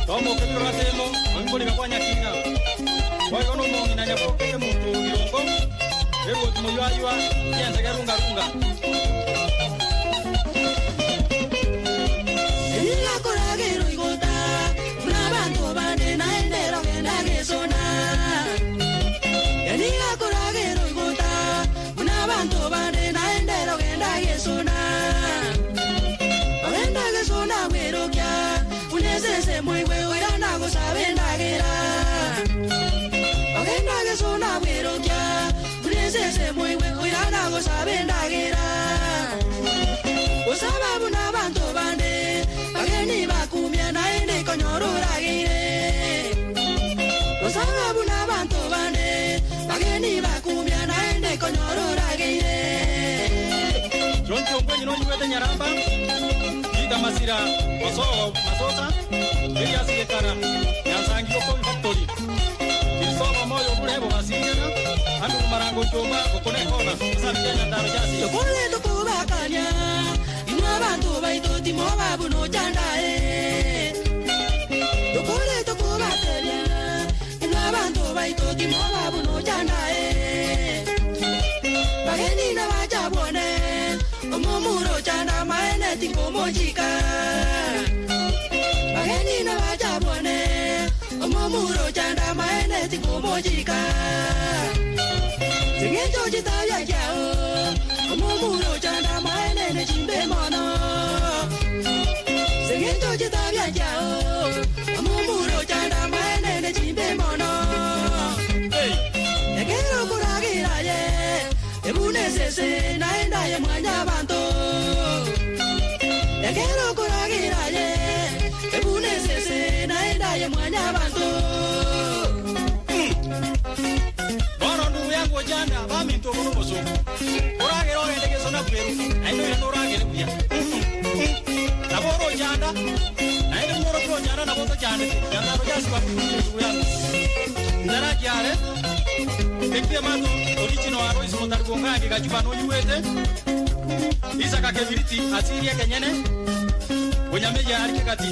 Tomo que tratemo, angoli ka kwanya kinga. Wai kono mo nginanya poke ke mutu ilongo. Ero tumo yua yenza ke runga. Ila koragero igota, una bantu bande na endero genda ke sona. Ila koragero igota, una bantu bande na endero genda ke sona. Agenda ke sona wero kya, unese muy huevo y anda go sabenda gera. Agenda que sona wero kya, unese muy huevo y anda go sabenda gera. Osaba buna bantu bande, bageni bakumya na ende konyoro ragire. Osaba buna bantu bande, bageni bakumya na ende konyoro ragire. Joncho ngwenyi no nyuete nyaramba. Ida masira masosa. Ili asigekana. Yansangi yoko factory. Kisoba moyo bulebo masira. Andu marango chomba kokone kona. Sabiyanya ndaro jasi. Yokole to kubakanya. Abantu baito timoba buno chandae. Yokole to kubakanya. Abantu baito timoba buno chandae. Bageni na bajabone. Omomuro chanda maene tinkomojika. Bageni na bajabone. Omomuro chanda maene tinkomojika. Singejo jitaya yao. Omomuro chanda maene ne chimbe mono. Singejo jitaya yao. Omomuro chanda maene ne chimbe mono. Negero kuragira ye. Ebune sese naenda ye mwanya banto. Negero kuragira ye. Ebune sese naenda ye mwanya banto. Bono ndugu yangu janda bami ntokoro boso. Uragero ende ke sona kweru. Aino ya uragero kuya. Naboro janda. Aino moro pro janda naboro janda. Janda ro jasi babu ndugu yangu. Ndara kiare. Ekte mato original aro ismo targonga ga juba no nyuete. Isa ka kebiriti asiri ya kenyene. Onyameja arikati.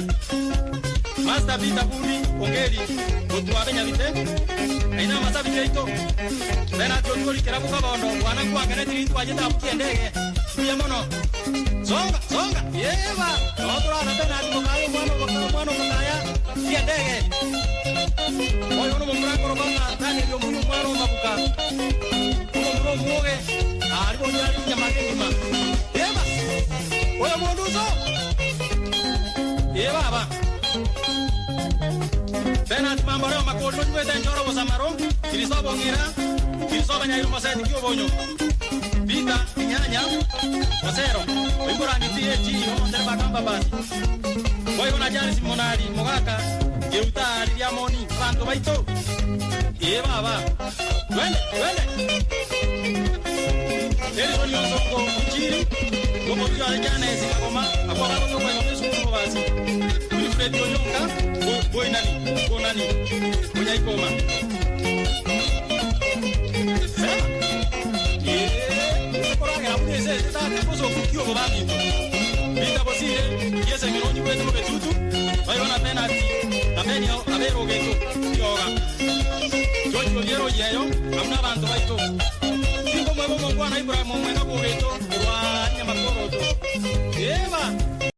Master Vita Bundi ongeri otu abenya bite. Aina masabi jeito. Bena jodori kerabu kabondo wana kwa kanetiri tu ajeta mkiendege. Kuya mono. Songa. Yeba. Otra na tena tukayo mwana mkaya. Kiendege. Oyo no mumrango robanga tani yo munu mwana mabuka. Munu muoge. Aribo nyari nyamake ma. Yeba. Oyo monduzo. Yeba ba. Benat mamoreo makono nyuete njoro bosamaro. Kirisobo ngira. Kirisobo nyairo maseti kio bonyo. Vita nyanya. Masero. Imbora nitie chi onder bakamba basi. Boyo na jari simonari mogaka. Yeuta ya moni bantu baito. Baba. Wende. Eri soni onzongo uchiri. Gomo byo ajana ezikagoma. Akwa babo kwa yesu ko basi. Uli Fred Onyonga. Boy nani. Konani. Kunya ikoma. Koraga uneze tata kozo kukio ko bami. Vita bosire. Yese ngironyi wetu mo betutu. Bayo na penalty. Amenyo abero geto. Yoga. Jojo yero yeyo. Amna bantu baito. Singo mwebo mwana Ibrahim mwenga ko geto. Wa nyama koroto. Eva.